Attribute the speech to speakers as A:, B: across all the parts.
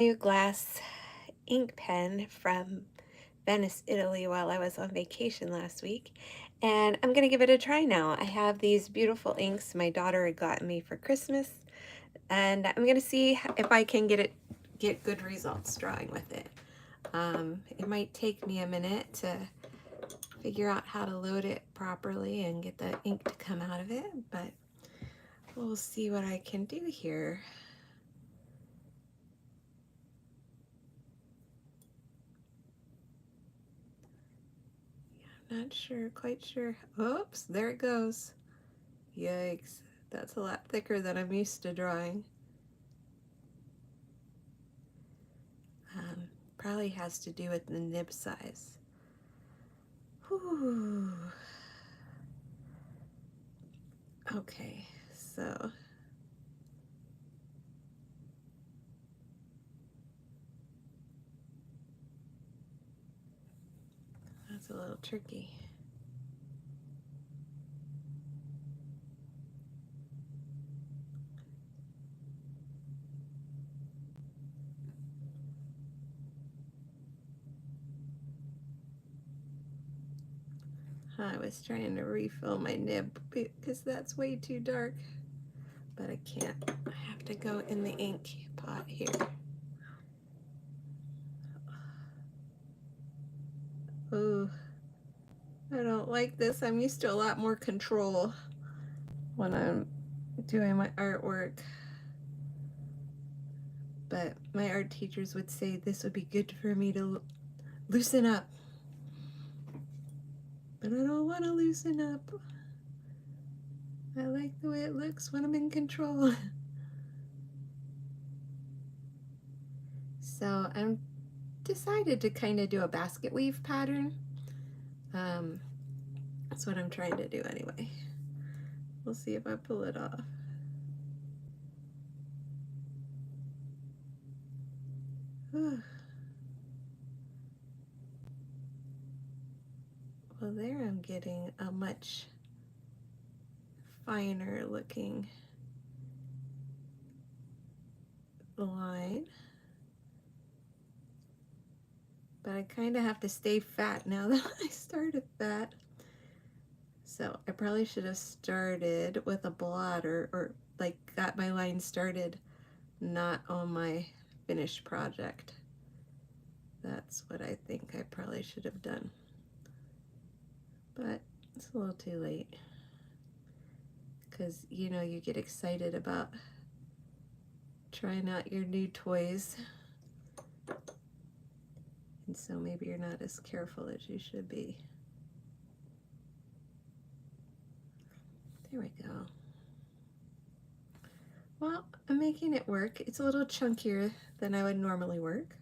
A: New glass ink pen from Venice, Italy while I was on vacation last week, and I'm gonna give it a try now. I have these beautiful inks my daughter had gotten me for Christmas, and I'm gonna see if I can get good results drawing with it. It might take me a minute to figure out how to load it properly and get the ink to come out of it, but we'll see what I can do here. Not sure, quite sure. Oops, there it goes. Yikes, that's a lot thicker than I'm used to drawing. Probably has to do with the nib size. Whew. Okay, so that's a little tricky. I was trying to refill my nib because that's way too dark, but I can't. I have to go in the ink pot here. Oh, I don't like this. I'm used to a lot more control when I'm doing my artwork. But my art teachers would say this would be good for me to loosen up. But I don't want to loosen up. I like the way it looks when I'm in control. So I'm decided to kind of do a basket weave pattern. That's what I'm trying to do anyway. We'll see if I pull it off. Well, there I'm getting a much finer looking line. But I kind of have to stay fat now that I started fat. So I probably should have started with a blotter, or like got my line started not on my finished project. That's what I think I probably should have done. But it's a little too late. Because, you know, you get excited about trying out your new toys. And so maybe you're not as careful as you should be. There we go. Well, I'm making it work. It's a little chunkier than I would normally work,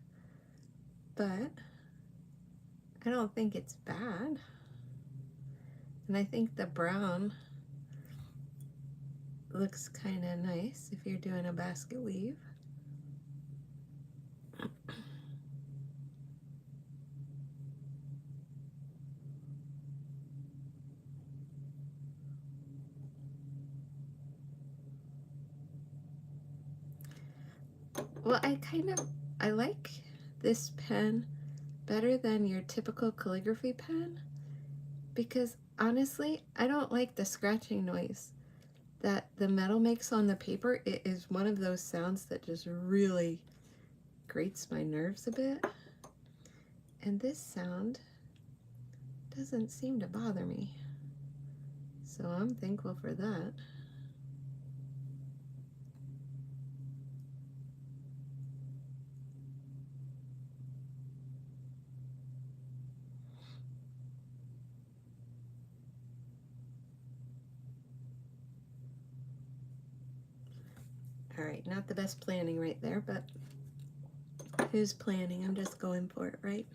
A: but I don't think it's bad. And I think the brown looks kind of nice if you're doing a basket weave. Well, I like this pen better than your typical calligraphy pen because honestly, I don't like the scratching noise that the metal makes on the paper. It is one of those sounds that just really grates my nerves a bit. And this sound doesn't seem to bother me. So I'm thankful for that. All right, not the best planning right there, but who's planning? I'm just going for it, right?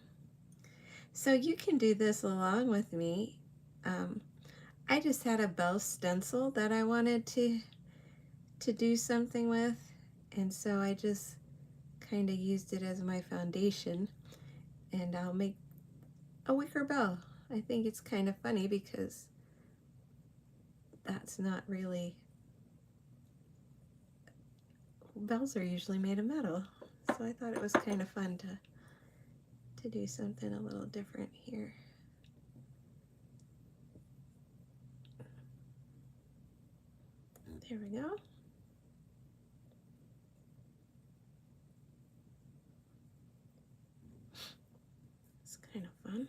A: So you can do this along with me. I just had a bell stencil that I wanted to do something with, and so I just kind of used it as my foundation, and I'll make a wicker bell. I think it's kind of funny because that's not really, bells are usually made of metal. So I thought it was kind of fun to do something a little different here. There we go. It's kind of fun.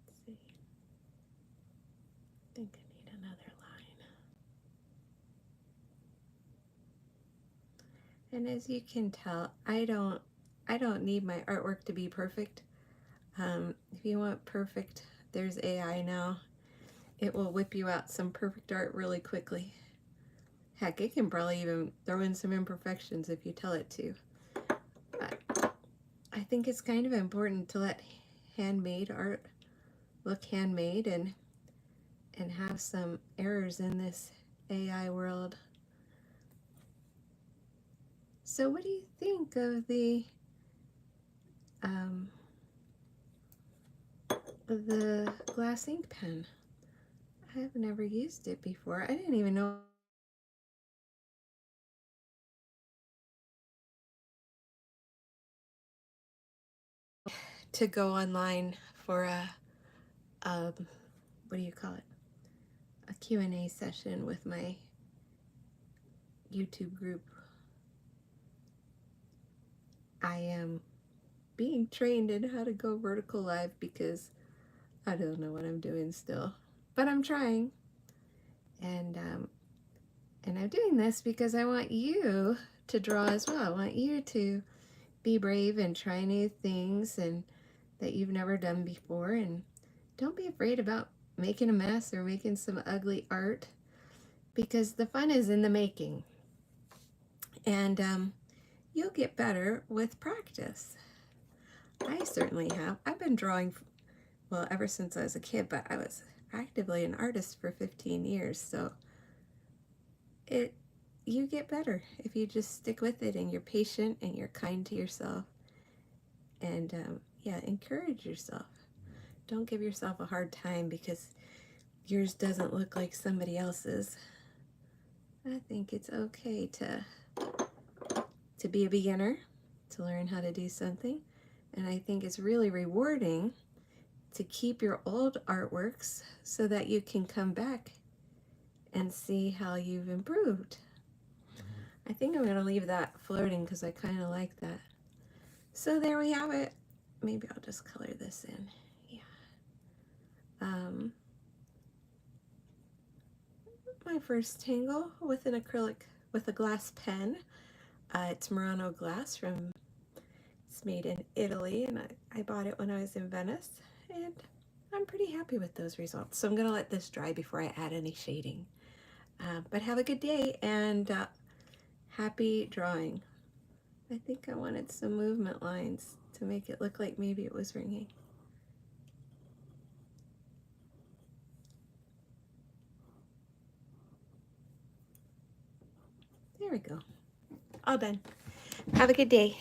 A: Let's see. I think I need another line. And as you can tell, I don't need my artwork to be perfect. If you want perfect, there's AI now. It will whip you out some perfect art really quickly. Heck, it can probably even throw in some imperfections if you tell it to. But I think it's kind of important to let handmade art look handmade and have some errors in this AI world. So what do you think of the glass ink pen? I have never used it before. I didn't even know to go online for a what do you call it? A Q&A session with my YouTube group. I am being trained in how to go vertical live because I don't know what I'm doing still, but I'm trying. And I'm doing this because I want you to draw as well. I want you to be brave and try new things and that you've never done before, and don't be afraid about making a mess or making some ugly art, because the fun is in the making. And you'll get better with practice. I certainly have. I've been drawing, well, ever since I was a kid, but I was actively an artist for 15 years, so you get better if you just stick with it and you're patient and you're kind to yourself. And yeah, encourage yourself. Don't give yourself a hard time because yours doesn't look like somebody else's. I think it's okay to be a beginner, to learn how to do something. And I think it's really rewarding to keep your old artworks so that you can come back and see how you've improved. I think I'm going to leave that floating because I kind of like that. So there we have it. Maybe I'll just color this in. Yeah. My first tangle with an acrylic, with a glass pen. It's Murano glass it's made in Italy, and I bought it when I was in Venice, and I'm pretty happy with those results. So I'm going to let this dry before I add any shading. But have a good day, and happy drawing. I think I wanted some movement lines to make it look like maybe it was ringing. There we go. All done. Have a good day.